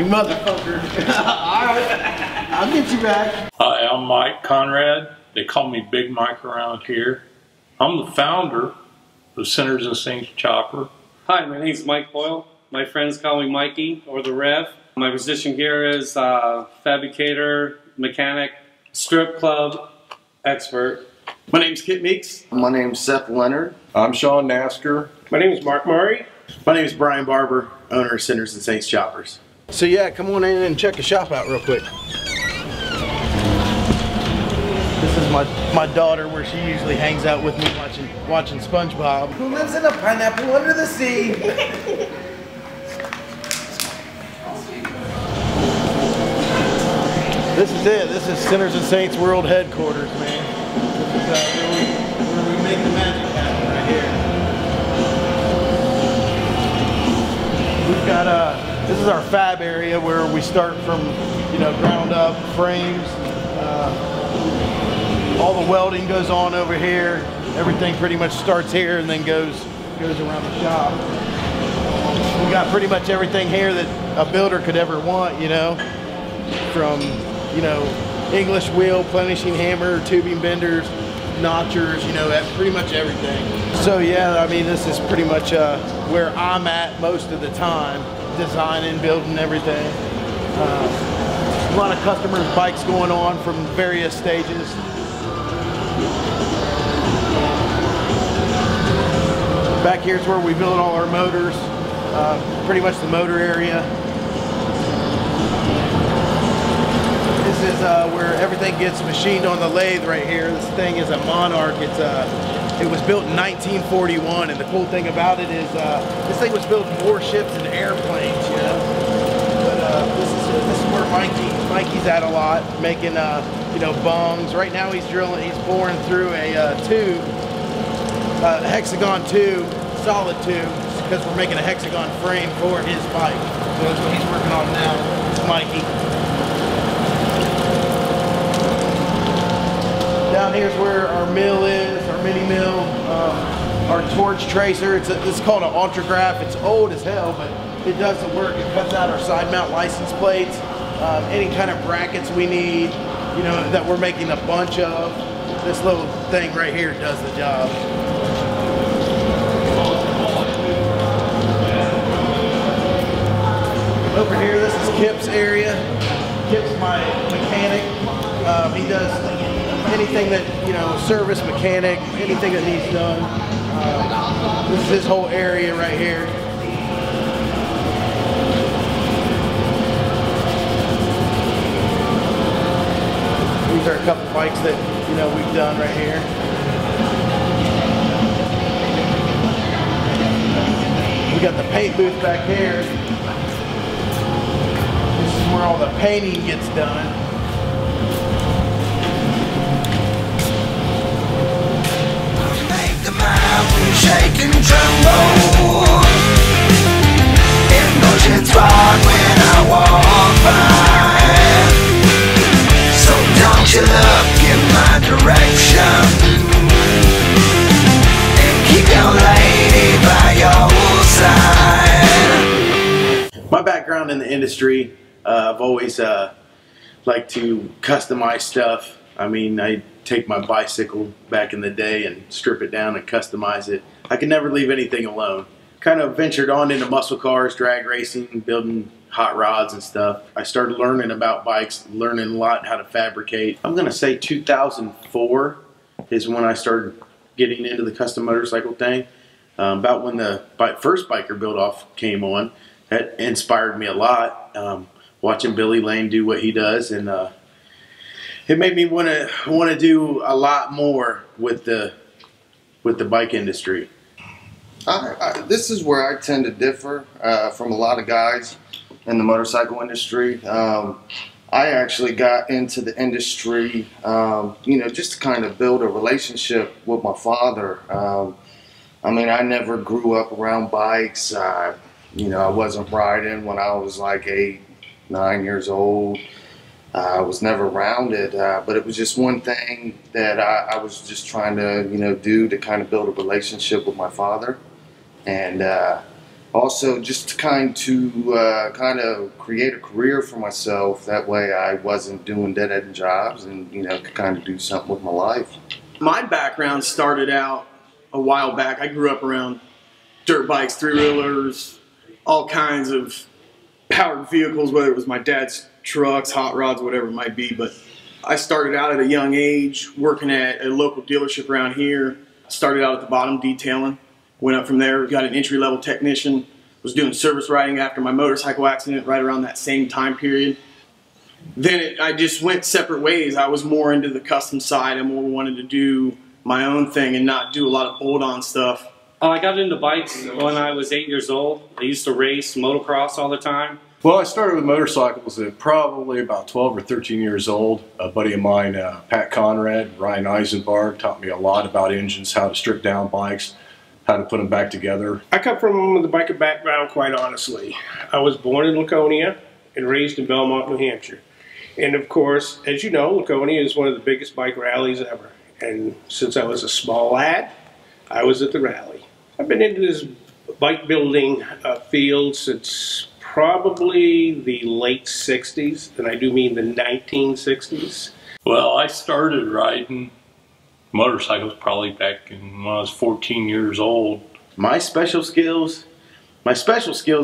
You motherfucker. Alright, I'll get you back. Hi, I'm Mike Conrad. They call me Big Mike around here. I'm the founder of Sinners and Saints Chopper. Hi, my name's Mike Boyle. My friends call me Mikey or the Rev. My position here is fabricator, mechanic, strip club expert. My name's Kit Meeks. My name's Seth Leonard. I'm Sean Nasker. My name is Mark Murray. My name is Brian Barber, owner of Sinners and Saints Choppers. So yeah, come on in and check the shop out real quick. This is my daughter, where she usually hangs out with me watching SpongeBob. Who lives in a pineapple under the sea? This is it. This is Sinners and Saints World Headquarters, man. This is where we make the magic happen right here. We've got this is our fab area where we start from, you know, ground up frames. All the welding goes on over here. Everything pretty much starts here and then goes around the shop. We got pretty much everything here that a builder could ever want, you know, from, you know, English wheel, plenishing hammer, tubing benders, notchers, you know, pretty much everything. So yeah, I mean, this is pretty much where I'm at most of the time, designing, building everything. A lot of customers' bikes going on from various stages. Back here is where we build all our motors, pretty much the motor area. This is where everything gets machined on the lathe right here. This thing is a Monarch. It was built in 1941, and the cool thing about it is this thing was built in warships and airplanes, you know. But this is where Mikey's at a lot, making you know, bungs. Right now he's boring through a tube, hexagon tube, solid tube, because we're making a hexagon frame for his bike. So that's what he's working on now. It's Mikey. Down here's where our mill is, our mini mill, our torch tracer. It's called an ultragraph. It's old as hell, but it does the work. It cuts out our side mount license plates, any kind of brackets we need, you know, that we're making a bunch of. This little thing right here does the job. Over here, this is Kip's area. Kip's my mechanic. He does anything that, you know, service, mechanic, anything that needs done. This is his whole area right here. These are a couple bikes that, you know, we've done right here. We got the paint booth back here. This is where all the painting gets done. Shake and tremble, emotions rock when I walk by. So don't you look in my direction, and keep your lady by your side. My background in the industry, I've always liked to customize stuff. I mean, I take my bicycle back in the day and strip it down and customize it. I could never leave anything alone. Kind of ventured on into muscle cars, drag racing, building hot rods and stuff. I started learning about bikes, learning a lot how to fabricate. I'm gonna say 2004 is when I started getting into the custom motorcycle thing. About when the first Biker Build Off came on, that inspired me a lot. Watching Billy Lane do what he does, and it made me want to do a lot more with the bike industry. This is where I tend to differ from a lot of guys in the motorcycle industry. I actually got into the industry, you know, just to kind of build a relationship with my father. I mean, I never grew up around bikes. You know, I wasn't riding when I was like 8, 9 years old. I was never around it, but it was just one thing that I was just trying to, you know, do to kind of build a relationship with my father. And Also, just to kind of create a career for myself. That way, I wasn't doing dead-end jobs, and could kind of do something with my life. My background started out a while back. I grew up around dirt bikes, three-wheelers, all kinds of powered vehicles, whether it was my dad's trucks, hot rods, whatever it might be. But I started out at a young age working at a local dealership around here. Started out at the bottom detailing. Went up from there, got an entry-level technician, was doing service riding after my motorcycle accident right around that same time period. Then I just went separate ways. I was more into the custom side. I more wanted to do my own thing and not do a lot of bolt-on stuff. I got into bikes when I was 8 years old. I used to race motocross all the time. Well, I started with motorcycles at probably about 12 or 13 years old. A buddy of mine, Pat Conrad, Ryan Eisenberg, taught me a lot about engines, how to strip down bikes, how to put them back together. I come from the biker background, quite honestly. I was born in Laconia and raised in Belmont, New Hampshire. And of course, as you know, Laconia is one of the biggest bike rallies ever. And since I was a small lad, I was at the rally. I've been into this bike building field since probably the late 60s, and I do mean the 1960s. Well, I started riding motorcycles probably back when I was 14 years old. My special skills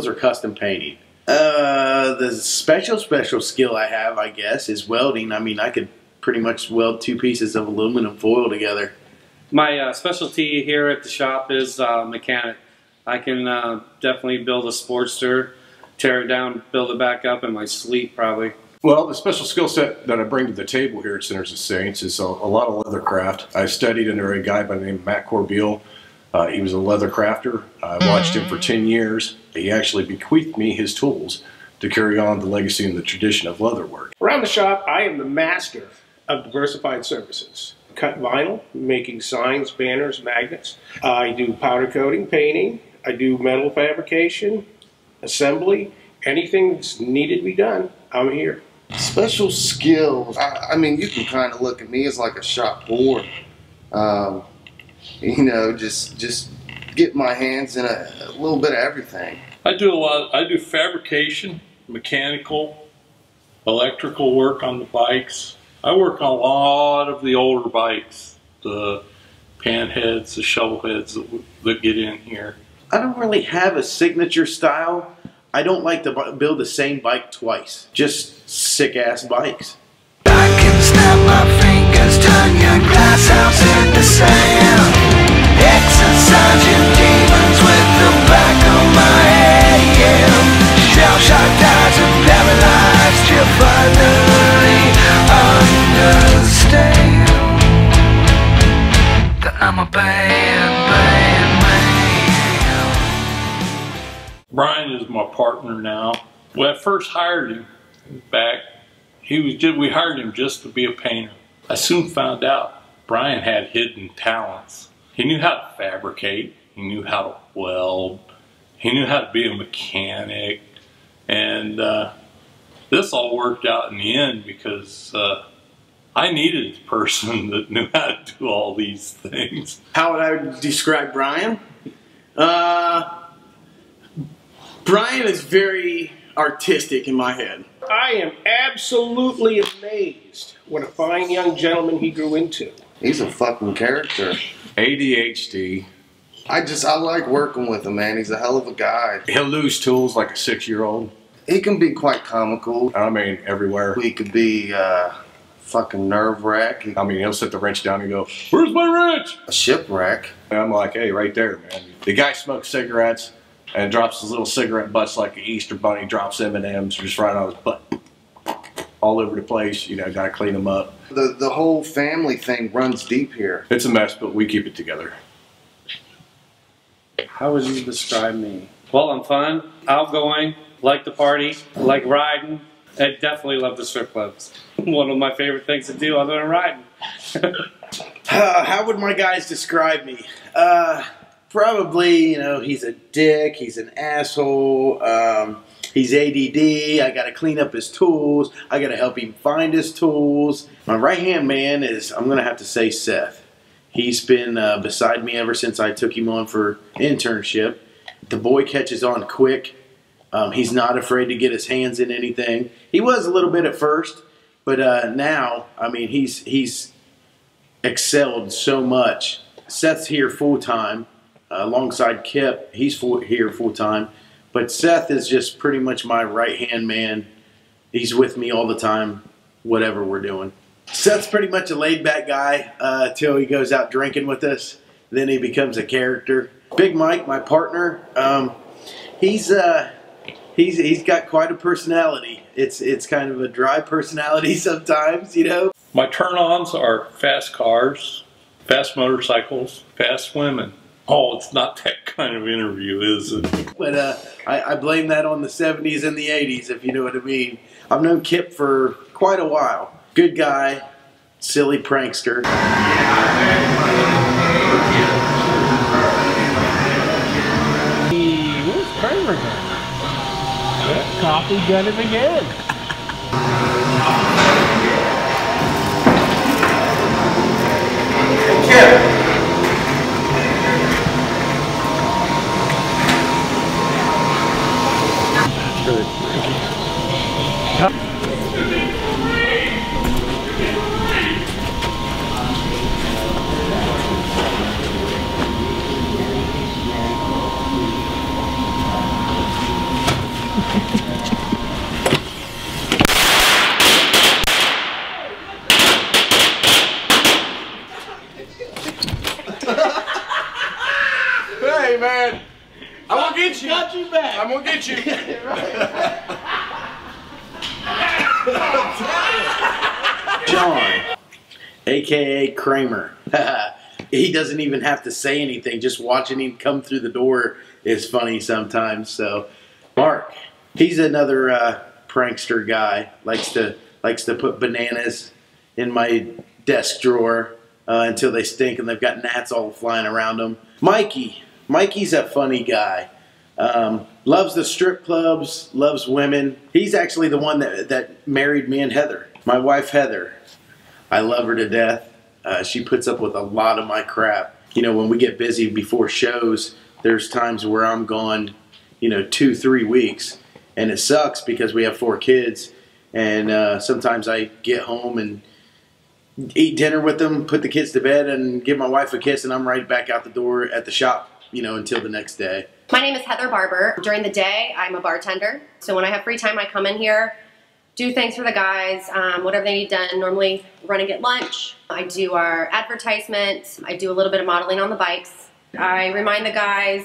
are custom painting. The special skill I have, I guess, is welding. I mean, I could pretty much weld 2 pieces of aluminum foil together. My specialty here at the shop is mechanic. I can definitely build a Sportster, tear it down, build it back up in my sleep probably. Well, the special skill set that I bring to the table here at Sinners and Saints is a lot of leather craft. I studied under a guy by the name of Matt Corbeil. He was a leather crafter. I watched him for 10 years. He actually bequeathed me his tools to carry on the legacy and the tradition of leather work. Around the shop, I am the master of diversified services. Cut vinyl, making signs, banners, magnets. I do powder coating, painting. I do metal fabrication, assembly. Anything that's needed to be done, I'm here. Special skills. I mean, you can kind of look at me as like a shop boy. Just get my hands in a little bit of everything. I do fabrication, mechanical, electrical work on the bikes. I work on a lot of the older bikes, the panheads, the shovel heads that get in here. I don't really have a signature style. I don't like to build the same bike twice. Just sick-ass bikes. I can snap my fingers, turn your glass house into sand. Exercise your demons with the back of my hand. Shell shock dies and paralyzed, you finally understand that I'm a bad man. Brian is my partner now. When I first hired him back, we hired him just to be a painter. I soon found out Brian had hidden talents. He knew how to fabricate, he knew how to weld, he knew how to be a mechanic, and this all worked out in the end because I needed a person that knew how to do all these things. How would I describe Brian? Brian is very artistic in my head. I am absolutely amazed what a fine young gentleman he grew into. He's a fucking character. ADHD. I like working with him, man. He's a hell of a guy. He'll lose tools like a 6-year-old. He can be quite comical. I mean, everywhere. He could be fucking nerve-wrack. I mean, he'll set the wrench down and go, "Where's my wrench?" A shipwreck. And I'm like, hey, right there, man. The guy smokes cigarettes and drops his little cigarette butts like an Easter bunny, drops M&Ms just right on his butt. All over the place, gotta clean them up. The whole family thing runs deep here. It's a mess, but we keep it together. How would you describe me? Well, I'm fun, outgoing, like to party, like riding. I definitely love the strip clubs. One of my favorite things to do other than riding. How would my guys describe me? Probably, he's a dick, he's an asshole, he's ADD, I gotta clean up his tools, I gotta help him find his tools. My right-hand man is, I'm gonna have to say, Seth. He's been beside me ever since I took him on for internship. the boy catches on quick. He's not afraid to get his hands in anything. He was a little bit at first, but now, I mean, he's excelled so much. Seth's here full time, alongside Kip. He's here full time, but Seth is just pretty much my right hand man. He's with me all the time, whatever we're doing. Seth's pretty much a laid back guy till he goes out drinking with us. Then he becomes a character. Big Mike, my partner, he's got quite a personality. It's kind of a dry personality sometimes, you know. My turn-ons are fast cars, fast motorcycles, fast women. Oh, it's not that kind of interview, is it? But I blame that on the 70s and the 80s, if you know what I mean. I've known Kip for quite a while. Good guy, silly prankster. Where's Kramer going? Coffee got him again. Kip! Hey man, I'm gonna get you. Got you back. I'm gonna get you. John, aka Kramer. He doesn't even have to say anything. Just watching him come through the door is funny sometimes. So, Mark, he's another prankster guy. Likes to put bananas in my desk drawer until they stink and they've got gnats all flying around them. Mikey's a funny guy. Loves the strip clubs, loves women. He's actually the one that married me and Heather. My wife Heather, I love her to death. She puts up with a lot of my crap. You know, when we get busy before shows, there's times where I'm gone, you know, 2-3 weeks. And it sucks because we have 4 kids. And sometimes I get home and eat dinner with them, put the kids to bed, and give my wife a kiss, and I'm right back out the door at the shop, you know, until the next day. My name is Heather Barber. During the day, I'm a bartender. So when I have free time, I come in here, do things for the guys, whatever they need done. Normally run and get lunch. I do our advertisement. I do a little bit of modeling on the bikes. I remind the guys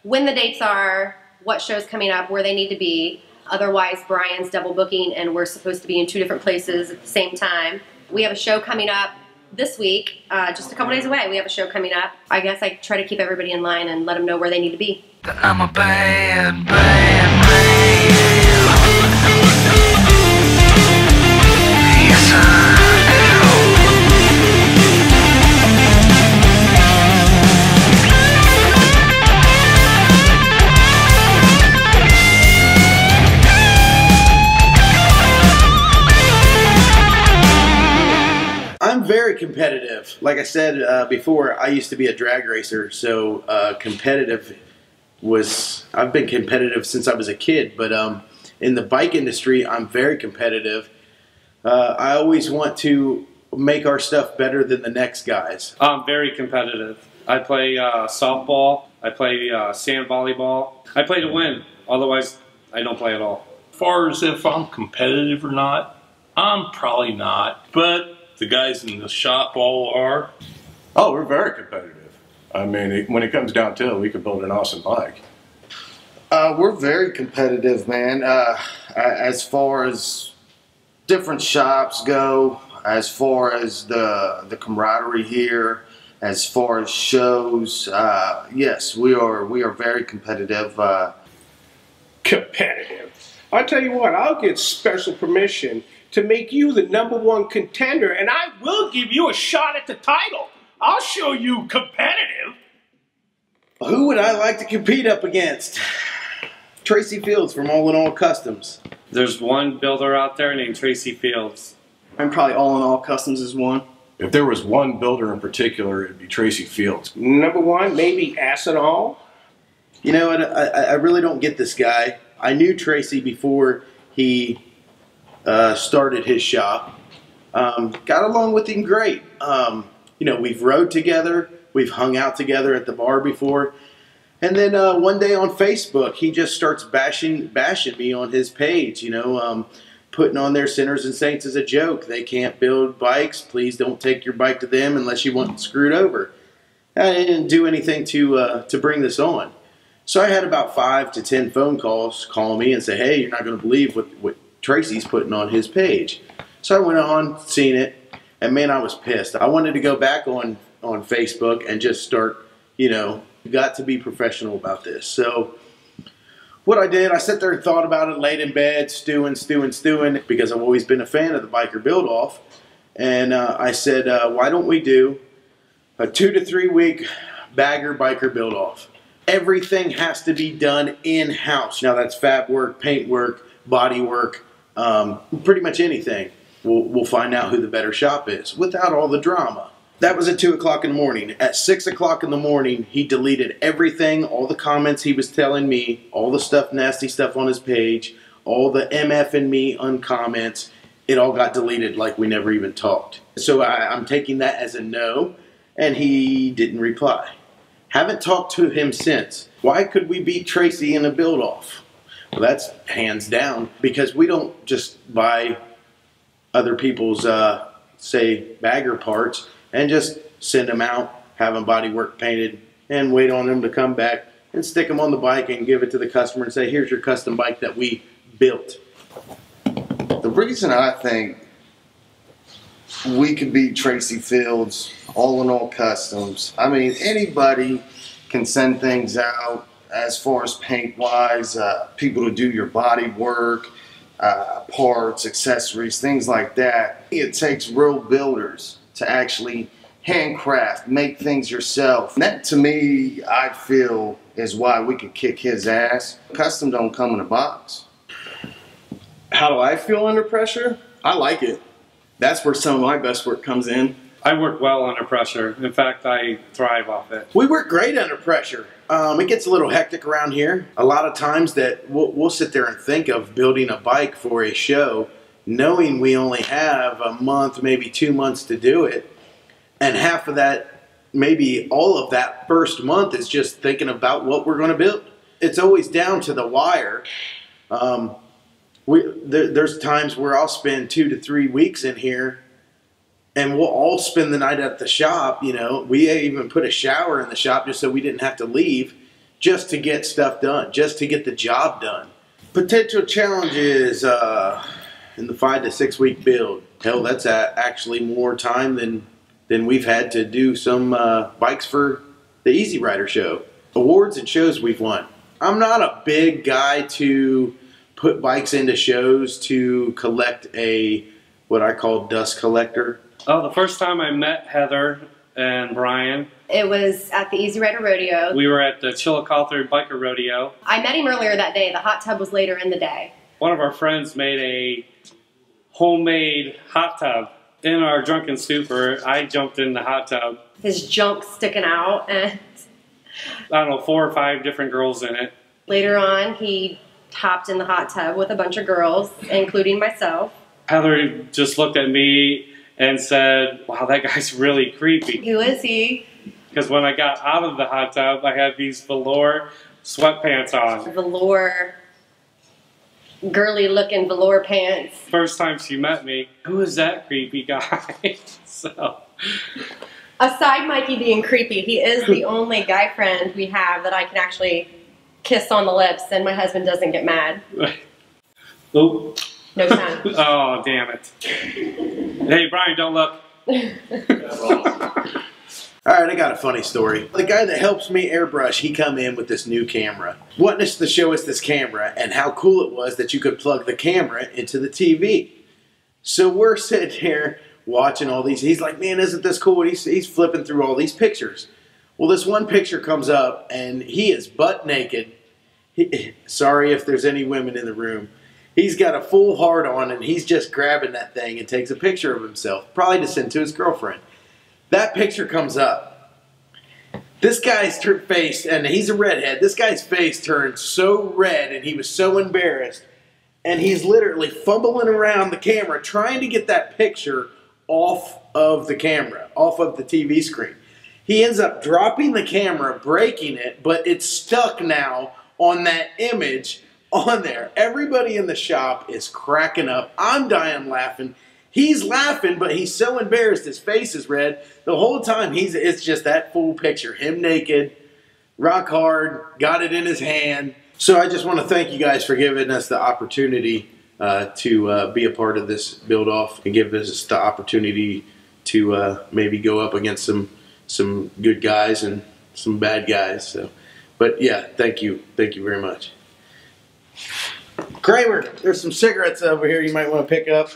when the dates are, what show's coming up, where they need to be. Otherwise, Brian's double booking and we're supposed to be in 2 different places at the same time. We have a show coming up this week, just a couple days away. We have a show coming up. I guess I try to keep everybody in line and let them know where they need to be. I'm a bad, bad man. Yes, I I'm very competitive. Like I said before, I used to be a drag racer, so competitive was, I've been competitive since I was a kid, but in the bike industry, I'm very competitive. I always want to make our stuff better than the next guys. I'm very competitive. I play softball, I play sand volleyball. I play to win, otherwise I don't play at all. As far as if I'm competitive or not, I'm probably not, but the guys in the shop all are. Oh, we're very competitive. I mean, when it comes down to it, we can build an awesome bike. We're very competitive, man. As far as different shops go, as far as the camaraderie here, as far as shows, yes, we are very competitive. Competitive. I'll tell you what, I'll get special permission to make you the #1 contender, and I will give you a shot at the title. I'll show you competitive. Who would I like to compete up against? Tracy Fields from All in All Customs. There's one builder out there named Tracy Fields. I'm probably All in All Customs is one. If there was one builder in particular, it'd be Tracy Fields. #1, maybe Asinall. You know, I really don't get this guy. I knew Tracy before he started his shop. Got along with him great. You know, we've rode together. We've hung out together at the bar before. And then one day on Facebook, he just starts bashing me on his page, you know, putting on their Sinners and Saints as a joke. They can't build bikes. Please don't take your bike to them unless you want it screwed over. I didn't do anything to bring this on. So I had about 5 to 10 phone calls calling me and say, hey, you're not going to believe what Tracy's putting on his page. So I went on, seen it, and man, I was pissed. I wanted to go back on Facebook and just start, you know, got to be professional about this. So what I did, I sat there and thought about it, laid in bed, stewing, because I've always been a fan of the biker build-off. And I said, why don't we do a 2 to 3 week bagger biker build-off? Everything has to be done in-house. Now that's fab work, paint work, body work, pretty much anything. We'll find out who the better shop is without all the drama. That was at 2 o'clock in the morning. At 6 o'clock in the morning, he deleted everything, all the comments he was telling me, all the stuff, nasty stuff on his page, all the MF and me uncomments. It all got deleted like we never even talked. So I'm taking that as a no, and he didn't reply. Haven't talked to him since. Why could we beat Tracy in a build-off? Well, that's hands down, because we don't just buy other people's, say, bagger parts and just send them out, have them body work painted, and wait on them to come back and stick them on the bike and give it to the customer and say, here's your custom bike that we built. The reason I think we could beat Tracy Fields, All in All Customs, I mean, anybody can send things out as far as paint-wise, people to do your body work, parts, accessories, things like that. It takes real builders to actually handcraft, make things yourself. And that, to me, I feel is why we could kick his ass. Custom don't come in a box. How do I feel under pressure? I like it. That's where some of my best work comes in. I work well under pressure. In fact, I thrive off it. We work great under pressure. It gets a little hectic around here. A lot of times that we'll sit there and think of building a bike for a show, knowing we only have a month, maybe 2 months to do it. And half of that, maybe all of that first month is just thinking about what we're going to build. It's always down to the wire. There's times where I'll spend 2 to 3 weeks in here, and we'll all spend the night at the shop. You know, we even put a shower in the shop just so we didn't have to leave, just to get stuff done, just to get the job done. Potential challenges in the 5 to 6 week build. Hell, that's actually more time than we've had to do some bikes for the Easy Rider show. Awards and shows we've won. I'm not a big guy to put bikes into shows to collect what I call dust collector. Oh, the first time I met Heather and Brian. It was at the Easy Rider Rodeo. We were at the Chillicothe Biker Rodeo. I met him earlier that day. The hot tub was later in the day. One of our friends made a homemade hot tub. In our drunken stupor, I jumped in the hot tub. His junk sticking out, and I don't know, 4 or 5 different girls in it. Later on, he hopped in the hot tub with a bunch of girls, including myself. Heather just looked at me and said, wow, that guy's really creepy. Who is he? Because when I got out of the hot tub, I had these velour sweatpants on. Velour, girly looking velour pants. First time she met me, who is that creepy guy? So, aside Mikey being creepy, he is the only guy friend we have that I can actually kiss on the lips and my husband doesn't get mad. Oop. No time. Oh, damn it. Hey, Brian, don't look. Alright, I got a funny story. The guy that helps me airbrush, he come in with this new camera. Wanted us to show us this camera and how cool it was that you could plug the camera into the TV. So we're sitting here watching all these. He's like, man, isn't this cool? He's flipping through all these pictures. Well, this one picture comes up and he is butt naked. Sorry if there's any women in the room. He's got a full hard on and he's just grabbing that thing and takes a picture of himself, probably to send to his girlfriend. That picture comes up. This guy's face, and he's a redhead, this guy's face turned so red and he was so embarrassed. And he's literally fumbling around the camera trying to get that picture off of the camera, off of the TV screen. He ends up dropping the camera, breaking it, but it's stuck now on that image on there. Everybody in the shop is cracking up. I'm dying laughing. He's laughing, but he's so embarrassed. His face is red. The whole time, it's just that full picture. Him naked, rock hard, got it in his hand. So I just want to thank you guys for giving us the opportunity to be a part of this build-off and give us the opportunity to maybe go up against some good guys and some bad guys. So, but yeah, thank you very much. Kramer, there's some cigarettes over here you might want to pick up.